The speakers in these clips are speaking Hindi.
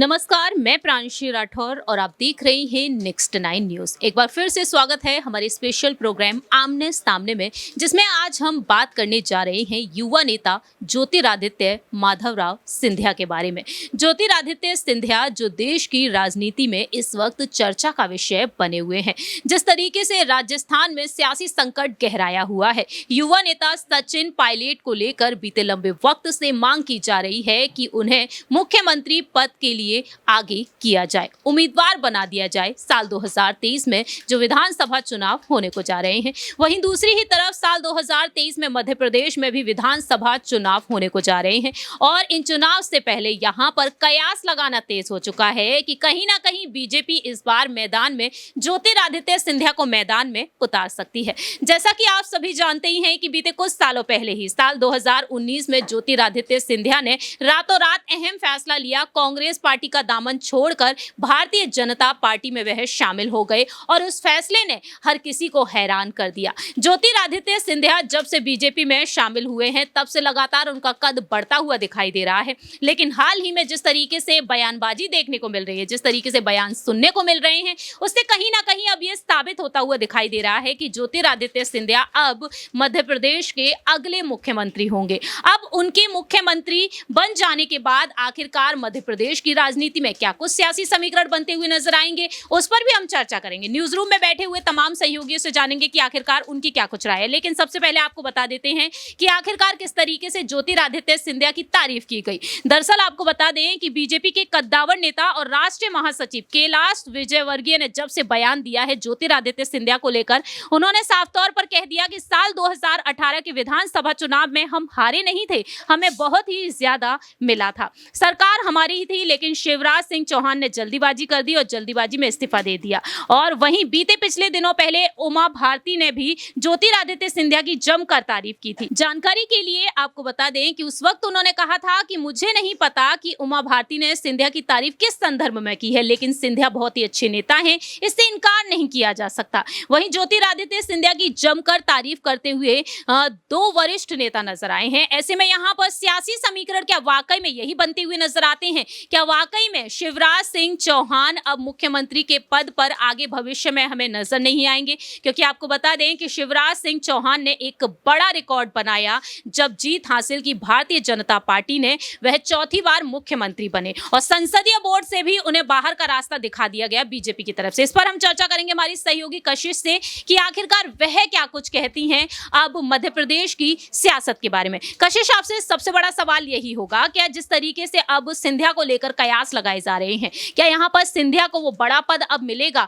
नमस्कार, मैं प्रांशी राठौर और आप देख रही हैं नेक्स्ट 9 न्यूज। एक बार फिर से स्वागत है हमारे स्पेशल प्रोग्राम आमने सामने में, जिसमें आज हम बात करने जा रहे हैं युवा नेता ज्योतिरादित्य माधवराव सिंधिया के बारे में। ज्योतिरादित्य सिंधिया जो देश की राजनीति में इस वक्त चर्चा का विषय बने हुए हैं। जिस तरीके से राजस्थान में सियासी संकट गहराया हुआ है, युवा नेता सचिन पायलट को लेकर बीते लंबे वक्त से मांग की जा रही है कि उन्हें मुख्यमंत्री पद के लिए आगे किया जाए, उम्मीदवार बना दिया जाए साल 2023 में जो विधानसभा चुनाव होने को जा रहे हैं। वहीं दूसरी ही तरफ साल 2023 में मध्य प्रदेश में भी विधानसभा चुनाव होने को जा रहे हैं और इन चुनाव से पहले यहां पर कयास लगाना तेज हो चुका है कि कहीं ना कहीं बीजेपी इस बार मैदान में ज्योतिरादित्य सिंधिया को मैदान में उतार सकती है। जैसा कि आप सभी जानते ही हैं कि बीते कुछ सालों पहले ही साल 2019 में ज्योतिरादित्य सिंधिया ने रातों रात अहम फैसला लिया। कांग्रेस पार्टी का दामन छोड़कर भारतीय जनता पार्टी में वह शामिल हो गए और उस फैसले ने हर किसी को हैरान कर दिया। ज्योतिरादित्य सिंधिया जब से बीजेपी में शामिल हुए हैं तब से लगातार उनका कद बढ़ता हुआ दिखाई दे रहा है, लेकिन हाल ही में जिस तरीके से बयानबाजी देखने को मिल रही है, जिस तरीके से बयान सुनने को मिल रहे हैं, उससे कहीं ना कहीं अब यह साबित होता हुआ दिखाई दे रहा है कि ज्योतिरादित्य सिंधिया अब मध्य प्रदेश के अगले मुख्यमंत्री होंगे। अब उनके मुख्यमंत्री बन जाने के बाद आखिरकार मध्य प्रदेश की राजनीति में क्या कुछ सियासी समीकरण बनते हुए नजर आएंगे, उस पर भी हम चर्चा करेंगे। न्यूज रूम में बैठे हुए तमाम सहयोगियों से जानेंगे कि आखिरकार उनकी क्या कुछ राय है। लेकिन सबसे पहले आपको बता देते हैं कि आखिरकार किस तरीके से ज्योतिरादित्य सिंधिया की तारीफ की गई। दरअसल आपको बता दें कि बीजेपी के कद्दावर नेता और राष्ट्रीय महासचिव कैलाश विजयवर्गीय ने जब से बयान दिया है ज्योतिरादित्य सिंधिया को लेकर, उन्होंने साफ तौर पर कह दिया कि साल 2018 के विधानसभा चुनाव में हम हारे नहीं थे, हमें बहुत ही ज्यादा मिला था। सरकार हमारी ही थी, लेकिन शिवराज सिंह चौहान ने जल्दीबाजी कर दी और जल्दीबाजी में इस्तीफा दे दिया। और वहीं बीते पिछले दिनों पहले उमा भारती ने भी ज्योतिरादित्य सिंधिया की जमकर तारीफ की थी। जानकारी के लिए आपको बता दें कि उस वक्त उन्होंने कहा था कि मुझे नहीं पता कि उमा भारती ने सिंधिया की तारीफ किस संदर्भ में की है, लेकिन सिंधिया बहुत ही अच्छे नेता हैं, इससे इनकार नहीं किया जा सकता। वहीं ज्योतिरादित्य सिंधिया की जमकर तारीफ करते हुए दो वरिष्ठ नेता नजर आए हैं। ऐसे में यहाँ पर सियासी समीकरण क्या वाकई में यही बनते हुए नजर आते हैं? क्या वाकई में शिवराज सिंह चौहान अब मुख्यमंत्री के पद पर आगे भविष्य में हमें नजर नहीं आएंगे? क्योंकि आपको बता दें कि शिवराज सिंह चौहान ने एक बड़ा रिकॉर्ड बनाया जब जीत हासिल की भारतीय जनता पार्टी ने, वह चौथी बार मुख्यमंत्री बने और संसदीय बोर्ड से भी उन्हें बाहर का रास्ता दिखा दिया गया बीजेपी की तरफ से। इस पर हम चर्चा करेंगे हमारी सहयोगी कशिश से कि आखिरकार वह क्या कुछ कहती हैं अब मध्य प्रदेश की सियासत के बारे में। कशिश, आपसे सबसे बड़ा सवाल यही होगा, क्या जिस तरीके से अब सिंधिया को लेकर कयास लगाए जा रहे हैं, क्या यहाँ पर सिंधिया को वो बड़ा पद अब मिलेगा?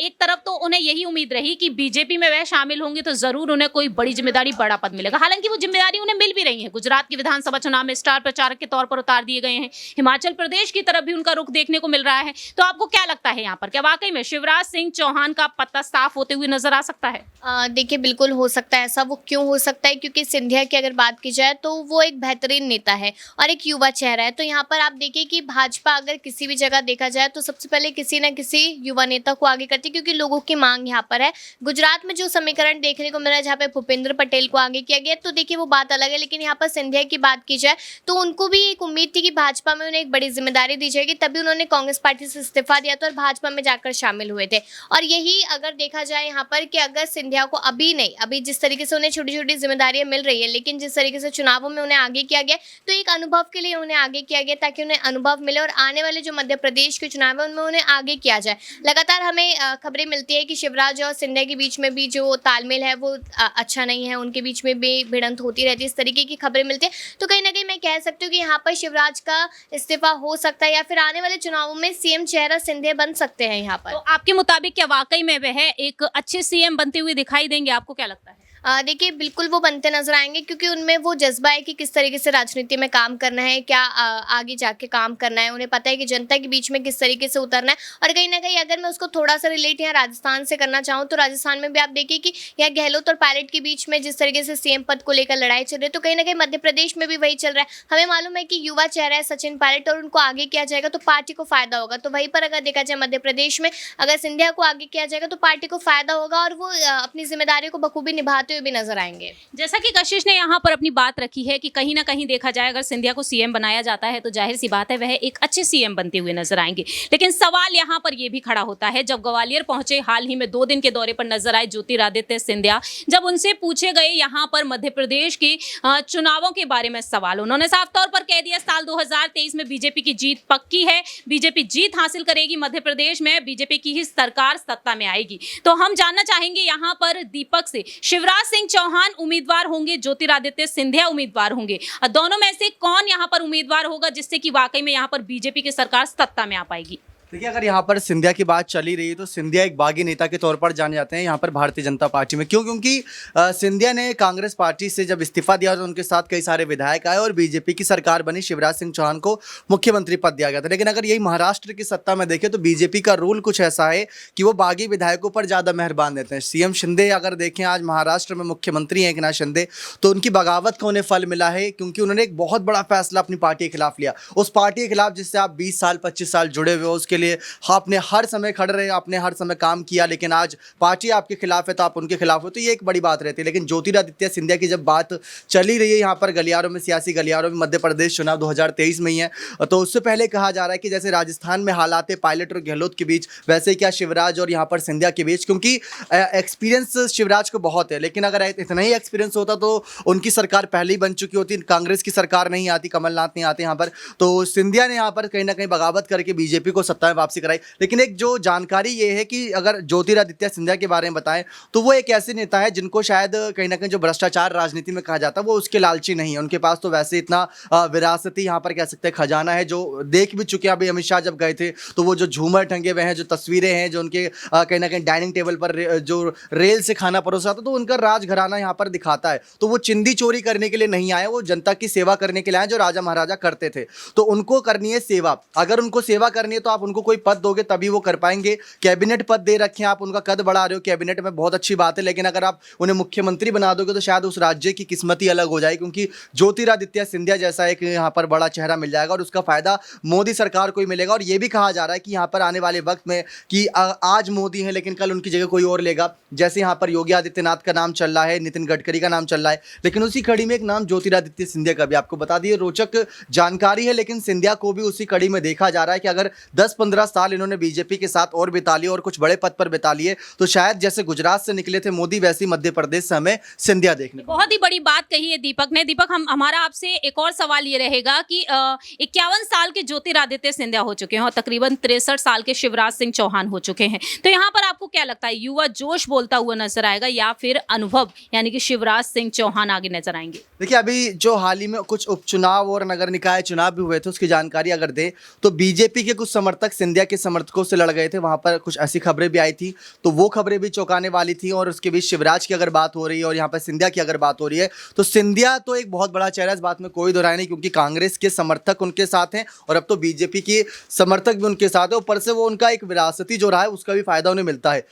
एक तरफ तो उन्हें यही उम्मीद रही कि बीजेपी में वह शामिल होंगे तो जरूर उन्हें कोई बड़ी जिम्मेदारी, बड़ा पद मिलेगा। हालांकि वो जिम्मेदारी उन्हें मिल भी रही है। गुजरात के विधानसभा चुनाव में स्टार प्रचारक के तौर पर उतार दिए गए हैं, हिमाचल प्रदेश की तरफ भी उनका रुख देखने को मिल रहा है। तो आपको क्या लगता है यहाँ पर, क्या वाकई में शिवराज सिंह चौहान का पत्ता साफ होते हुए नजर आ सकता है? देखिए, बिल्कुल हो सकता है ऐसा। वो क्यों हो सकता है? क्योंकि सिंधिया की अगर बात की जाए तो वो एक बेहतरीन नेता है और एक युवा चेहरा है। तो यहाँ पर आप देखिए कि भाजपा अगर किसी भी जगह देखा जाए तो सबसे पहले किसी न किसी युवा नेता को आगे करती है, क्योंकि लोगों की मांग यहाँ पर है। गुजरात में जो समीकरण देखने को मिला है जहाँ पे भूपेंद्र पटेल को आगे किया गया, तो देखिए वो बात अलग है। लेकिन यहाँ पर सिंधिया की बात की जाए तो उनको भी एक उम्मीद थी कि भाजपा में उन्हें एक बड़ी जिम्मेदारी दी जाएगी, तभी उन्होंने कांग्रेस पार्टी से इस्तीफा दिया था और भाजपा में जाकर शामिल हुए थे। और यही अगर देखा जाए यहाँ पर कि अगर सिंधिया को अभी जिस तरीके से उन्हें छोटी छोटी जिम्मेदारियां मिल रही है, लेकिन जिस तरीके से चुनावों में उन्हें आगे किया गया, तो एक अनुभव के लिए उन्हें आगे किया गया ताकि उन्हें अनुभव मिले और आने वाले जो मध्य प्रदेश के चुनाव है उनमें उन्हें आगे किया जाए। लगातार हमें खबरें मिलती है कि शिवराज और सिंधिया के बीच में भी जो तालमेल है वो अच्छा नहीं है, उनके बीच में भी भिड़ंत होती रहती है, इस तरीके की खबरें मिलती है। तो कहीं ना कहीं मैं कह सकती हूँ कि यहाँ पर शिवराज का इस्तीफा हो सकता है या फिर आने वाले चुनावों में सीएम चेहरा सिंधिया बन सकते हैं यहाँ पर। तो आपके मुताबिक क्या वाकई में वह एक अच्छे सीएम बनते हुए दिखाई देंगे? आपको क्या लगता है? देखिए, बिल्कुल वो बनते नजर आएंगे, क्योंकि उनमें वो जज्बा है कि किस तरीके से राजनीति में काम करना है, क्या आगे जाके काम करना है। उन्हें पता है कि जनता के बीच में किस तरीके से उतरना है। और कहीं ना कहीं अगर मैं उसको थोड़ा सा रिलेट यहाँ राजस्थान से करना चाहूँ तो राजस्थान में भी आप देखिए कि यहाँ गहलोत और पायलट के बीच में जिस तरीके से सीएम पद को लेकर लड़ाई चल रही है, तो कहीं ना कहीं मध्य प्रदेश में भी वही चल रहा है। हमें मालूम है कि युवा चेहरा है सचिन पायलट और उनको आगे किया जाएगा तो पार्टी को फायदा होगा। तो वहीं पर अगर देखा जाए मध्य प्रदेश में अगर सिंधिया को आगे किया जाएगा तो पार्टी को फायदा होगा और वो अपनी जिम्मेदारी को बखूबी निभाते आते हुए भी नजर आएंगे। जैसा कि कशिश ने यहाँ पर अपनी बात रखी है कि कहीं ना कहीं देखा जाए अगर सिंधिया को सीएम बनाया जाता है तो जाहिर सी बात है वह एक अच्छे सीएम बनते हुए नजर आएंगे। लेकिन सवाल यहाँ पर यह भी खड़ा होता है, जब ग्वालियर पहुंचे हाल ही में 2 दिन के दौरे पर नजर आए ज्योतिरादित्य सिंधिया, जब उनसे पूछे गए यहाँ पर मध्य प्रदेश के चुनावों के बारे में सवाल, उन्होंने साफ तौर पर कह दिया साल 2023 में बीजेपी की जीत पक्की है, बीजेपी जीत हासिल करेगी, मध्य प्रदेश में बीजेपी की ही सरकार सत्ता में आएगी। तो हम जानना चाहेंगे यहाँ पर दीपक से, शिवराज सिंह चौहान उम्मीदवार होंगे, ज्योतिरादित्य सिंधिया उम्मीदवार होंगे, दोनों में से कौन यहाँ पर उम्मीदवार होगा जिससे कि वाकई में यहाँ पर बीजेपी की सरकार सत्ता में आ पाएगी? देखिए, अगर यहाँ पर सिंधिया की बात चली रही है तो सिंधिया एक बागी नेता के तौर पर जाने जाते हैं यहाँ पर भारतीय जनता पार्टी में। क्यों? क्योंकि सिंधिया ने कांग्रेस पार्टी से जब इस्तीफा दिया तो उनके साथ कई सारे विधायक आए और बीजेपी की सरकार बनी, शिवराज सिंह चौहान को मुख्यमंत्री पद दिया गया था। लेकिन अगर यही महाराष्ट्र की सत्ता में देखें तो बीजेपी का रूल कुछ ऐसा है कि वो बागी विधायकों पर ज़्यादा मेहरबान देते हैं। सीएम शिंदे अगर देखें, आज महाराष्ट्र में मुख्यमंत्री हैं एकनाथ शिंदे, तो उनकी बगावत को उन्हें फल मिला है क्योंकि उन्होंने एक बहुत बड़ा फैसला अपनी पार्टी के खिलाफ लिया। उस पार्टी के खिलाफ जिससे आप 20 साल 25 साल जुड़े हुए हो, उसके लिए आपने हर समय खड़े रहे, आपने हर समय काम किया, लेकिन आज पार्टी आपके खिलाफ है तो आप उनके खिलाफ हो, तो ये एक बड़ी बात रहती है। लेकिन ज्योतिरादित्य सिंधिया की जब बात चली रही है यहाँ पर गलियारों में, सियासी गलियारों में, मध्य प्रदेश चुनाव 2023 में ही है, तो उससे पहले कहा जा रहा है कि जैसे राजस्थान में हालात है पायलट और गहलोत के बीच, वैसे क्या शिवराज और यहाँ पर सिंधिया के बीच, क्योंकि एक्सपीरियंस शिवराज को बहुत है, लेकिन अगर इतना ही एक्सपीरियंस होता तो उनकी सरकार पहले ही बन चुकी होती, कांग्रेस की सरकार नहीं आती, कमलनाथ नहीं आते यहाँ पर। तो सिंधिया ने यहाँ पर कहीं ना कहीं बगावत करके बीजेपी को सत्ता में वापसी कराई। लेकिन एक जो जानकारी ये है कि अगर ज्योतिरादित्य सिंधिया के बारे में बताएं तो वो एक ऐसे नेता है जिनको शायद कहीं ना कहीं जो भ्रष्टाचार राजनीति में कहा जाता है वो उसके लालची नहीं है। उनके पास तो वैसे इतना विरासती यहाँ पर कह सकते हैं खजाना है, जो देख भी चुके हैं। अभी अमित शाह जब गए थे तो वो जो झूमर टंगे हुए हैं, जो तस्वीरें हैं, जो उनके कहीं ना कहीं डाइनिंग टेबल पर जो रेल से खाना परोसा जाता, तो उनका राजघराना यहाँ पर दिखाता है। तो वो चिंदी चोरी करने के लिए नहीं आए, वो जनता की सेवा करने के लिए आए, जो राजा महाराजा करते थे। तो उनको करनी है सेवा। अगर उनको सेवा करनी है तो आप उनको कोई पद दोगे तभी वो कर पाएंगे। कैबिनेट पद दे रखे हैं, आप उनका कद बढ़ा रहे हो कैबिनेट में, बहुत अच्छी बात है, लेकिन अगर आप उन्हें मुख्यमंत्री बना दोगे तो शायद उस राज्य की किस्मत ही अलग हो जाएगी, क्योंकि ज्योतिरादित्य सिंधिया जैसा एक यहाँ पर बड़ा चेहरा मिल जाएगा और उसका फायदा मोदी सरकार को ही मिलेगा। और ये भी कहा जा रहा है कि यहाँ पर आने वाले वक्त में कि आज मोदी है लेकिन कल उनकी जगह कोई और लेगा। जैसे यहाँ पर योगी आदित्यनाथ का नाम चल रहा है, नितिन गडकरी का नाम चल रहा है, लेकिन उसी कड़ी में एक नाम ज्योतिरादित्य सिंधिया का भी आपको बता दिए। रोचक जानकारी है, लेकिन सिंधिया को भी उसी कड़ी में देखा जा रहा है कि अगर 10-15 साल इन्होंने बीजेपी के साथ और बिता लिए और कुछ बड़े पद पर बिता लिए तो शायद जैसे गुजरात से निकले थे मोदी, वैसी मध्य प्रदेश से हमें सिंधिया देखने को। बहुत ही बड़ी बात कही है दीपक ने। दीपक, हमारा आपसे एक और सवाल ये रहेगा कि 51 साल के ज्योतिरादित्य सिंधिया हो चुके हैं और तकरीबन 63 साल के शिवराज सिंह चौहान हो चुके हैं, तो यहाँ पर आपको क्या लगता है, युवा जोश बोलता हुआ नजर आएगा या फिर अनुभव यानी कि शिवराज सिंह चौहान आगे नजर आएंगे? देखिए, अभी जो हाल ही में कुछ उपचुनाव और नगर निकाय चुनाव भी हुए थे उसकी जानकारी अगर दे तो बीजेपी के कुछ समर्थक सिंधिया के समर्थकों से लड़ गए थे। वहां पर कुछ ऐसी खबरें भी आई थी, तो वो खबरें भी चौंकाने वाली थी। और उसके बीच शिवराज की अगर बात हो रही है और यहाँ पर सिंधिया की अगर बात हो रही है तो सिंधिया तो एक बहुत बड़ा चेहरा, इस बात में कोई दो राय नहीं, क्योंकि कांग्रेस के समर्थक उनके साथ हैं और अब तो बीजेपी के समर्थक भी उनके साथ है। ऊपर से वो उनका एक विरासती जो रहा है उसका भी फायदा उन्हें मिलता है।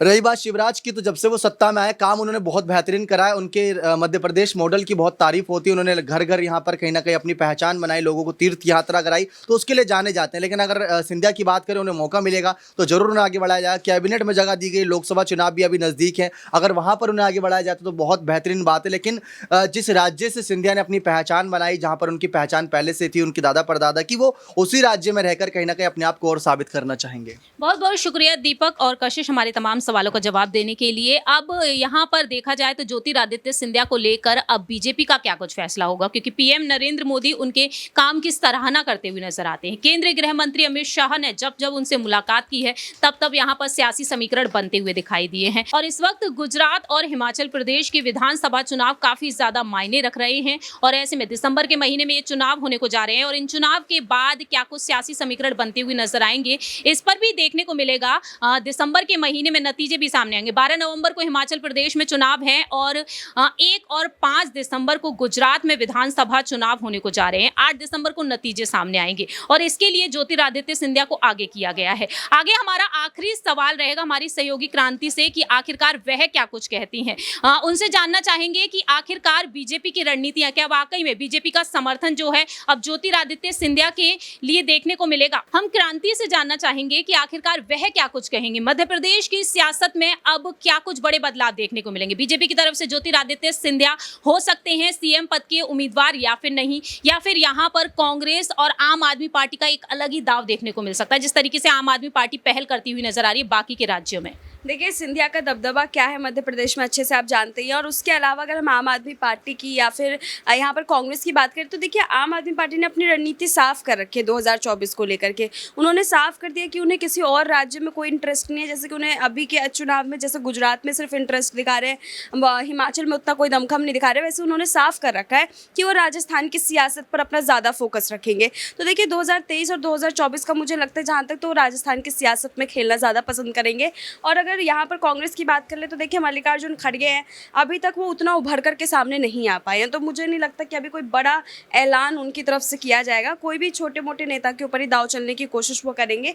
रही बात शिवराज की, तो जब से वो सत्ता में आए काम उन्होंने बहुत बेहतरीन कराया। उनके मध्य प्रदेश मॉडल की बहुत तारीफ होती है। उन्होंने घर घर यहाँ पर कहीं ना कहीं अपनी पहचान बनाई, लोगों को तीर्थ यात्रा कराई, तो उसके लिए जाने जाते हैं। लेकिन अगर सिंधिया की बात करें, उन्हें मौका मिलेगा तो जरूर उन्हें आगे बढ़ाया जाएगा। कैबिनेट में जगह दी गई, लोकसभा चुनाव भी अभी नज़दीक है, अगर वहाँ पर उन्हें आगे बढ़ाया जाता तो बहुत बेहतरीन बात है। लेकिन जिस राज्य से सिंधिया ने अपनी पहचान बनाई, जहाँ पर उनकी पहचान पहले से थी उनके दादा परदादा की, वो उसी राज्य में रहकर कहीं ना कहीं अपने आप को और साबित करना चाहेंगे। बहुत बहुत शुक्रिया दीपक और कशिश हमारे तमाम सवालों का जवाब देने के लिए। अब यहाँ पर देखा जाए तो ज्योतिरादित्य सिंधिया को लेकर अब बीजेपी का क्या कुछ फैसला होगा, क्योंकि पीएम नरेंद्र मोदी उनके काम की सराहना करते हुए नजर आते हैं। केंद्रीय गृह मंत्री अमित शाह ने जब जब उनसे मुलाकात की है तब तब यहाँ पर सियासी समीकरण बनते हुए दिखाई दिए हैं। और इस वक्त गुजरात और हिमाचल प्रदेश के विधानसभा चुनाव काफी ज्यादा मायने रख रहे हैं और ऐसे में दिसंबर के महीने में ये चुनाव होने को जा रहे हैं और इन चुनाव के बाद क्या कुछ सियासी समीकरण बनते हुए नजर आएंगे, इस पर भी देखने को मिलेगा। दिसंबर के महीने में नतीजे भी सामने आएंगे। 12 नवंबर को हिमाचल प्रदेश में चुनाव है और 1 और 5 दिसंबर को गुजरात में विधानसभा चुनाव होने को जा रहे हैं। 8 दिसंबर को नतीजे सामने आएंगे और इसके लिए ज्योतिरादित्य सिंधिया को आगे किया गया है। आगे हमारा आखिरी सवाल रहेगा हमारी सहयोगी क्रांति से कि आखिरकार वह क्या कुछ कहती हैं। उनसे जानना चाहेंगे कि आखिरकार बीजेपी की रणनीतियां क्या वाकई में बीजेपी का समर्थन जो है अब ज्योतिरादित्य सिंधिया के लिए देखने को मिलेगा। हम क्रांति से जानना चाहेंगे कि आखिरकार वह क्या कुछ कहेंगे। मध्य प्रदेश की सियासत में अब क्या कुछ बड़े बदलाव देखने को मिलेंगे? बीजेपी की तरफ से ज्योतिरादित्य सिंधिया हो सकते हैं सीएम पद के उम्मीदवार या फिर नहीं, या फिर यहाँ पर कांग्रेस और आम आदमी पार्टी का एक अलग ही दाव देखने को मिल सकता है, जिस तरीके से आम आदमी पार्टी पहल करती हुई नजर आ रही है बाकी के राज्यों में? देखिए, सिंधिया का दबदबा क्या है मध्य प्रदेश में अच्छे से आप जानते ही हैं। और उसके अलावा अगर हम आम आदमी पार्टी की या फिर यहाँ पर कांग्रेस की बात करें तो देखिए, आम आदमी पार्टी ने अपनी रणनीति साफ कर रखी है 2024 को लेकर के। उन्होंने साफ कर दिया कि उन्हें किसी और राज्य में कोई इंटरेस्ट नहीं है, जैसे कि उन्हें अभी के चुनाव में जैसे गुजरात में सिर्फ इंटरेस्ट दिखा रहे हैं, हिमाचल में उतना कोई दमखम नहीं दिखा रहे, वैसे उन्होंने साफ कर रखा है कि वो राजस्थान की सियासत पर अपना ज़्यादा फोकस रखेंगे। तो देखिए, 2023 और 2024 का मुझे लगता है जहाँ तक, तो राजस्थान की सियासत में खेलना ज़्यादा पसंद करेंगे। और अगर यहाँ पर कांग्रेस की बात कर ले तो देखिए, मल्लिकार्जुन खड़गे हैं, अभी तक वो उतना उभर करके सामने नहीं आ पाए हैं, तो मुझे नहीं लगता कि अभी कोई बड़ा ऐलान उनकी तरफ से किया जाएगा। कोई भी छोटे मोटे नेता के ऊपर ही दाव चलने की कोशिश वो करेंगे।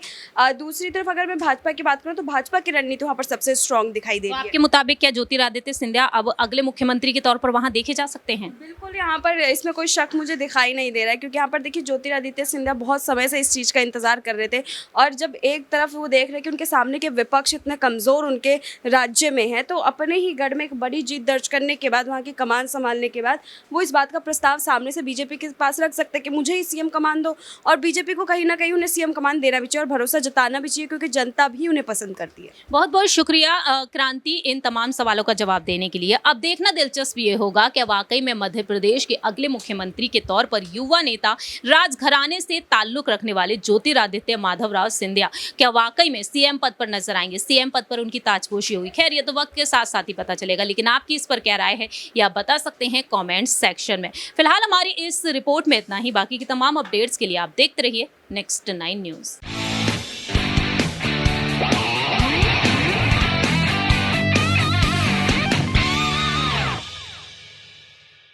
दूसरी तरफ अगर मैं भाजपा की बात करूँ तो भाजपा की रणनीति वहाँ पर सबसे स्ट्रांग दिखाई दे तो रही है। आपके मुताबिक क्या ज्योतिरादित्य सिंधिया अब अगले मुख्यमंत्री के तौर पर वहां देखे जा सकते हैं? बिल्कुल, यहाँ पर इसमें कोई शक मुझे दिखाई नहीं दे रहा है, क्योंकि यहाँ पर देखिए, ज्योतिरादित्य सिंधिया बहुत समय से इस चीज़ का इंतजार कर रहे थे। और जब एक तरफ वो देख रहे कि उनके सामने के विपक्ष इतने कमज़ोर उनके राज्य में है, तो अपने ही गढ़ में एक बड़ी जीत दर्ज करने के बाद, वहाँ की कमान संभालने के बाद, वो इस बात का प्रस्ताव सामने से बीजेपी के पास रख सकते हैं कि मुझे ही सीएम कमान दो। और बीजेपी को कहीं ना कहीं उन्हें सीएम कमान देना भी चाहिए और भरोसा जताना भी चाहिए, क्योंकि जनता भी उन्हें पसंद करती है। बहुत बहुत शुक्रिया क्रांति, इन तमाम सवालों का जवाब देने के लिए। अब देखना दिलचस्प ये होगा कि वाकई में मध्य प्रदेश के अगले मुख्यमंत्री के तौर पर युवा नेता, राजघराने से ताल्लुक रखने वाले ज्योतिरादित्य माधवराव सिंधिया क्या वाकई में सीएम पद पर नजर आएंगे, सीएम पद पर उनकी ताजपोशी होगी। खैर, ये तो वक्त के साथ साथ ही पता चलेगा, लेकिन आपकी इस पर क्या राय है ये आप बता सकते हैं कमेंट सेक्शन में। फिलहाल हमारी इस रिपोर्ट में इतना ही। बाकी की तमाम अपडेट्स के लिए आप देखते रहिए नेक्स्ट 9 न्यूज़।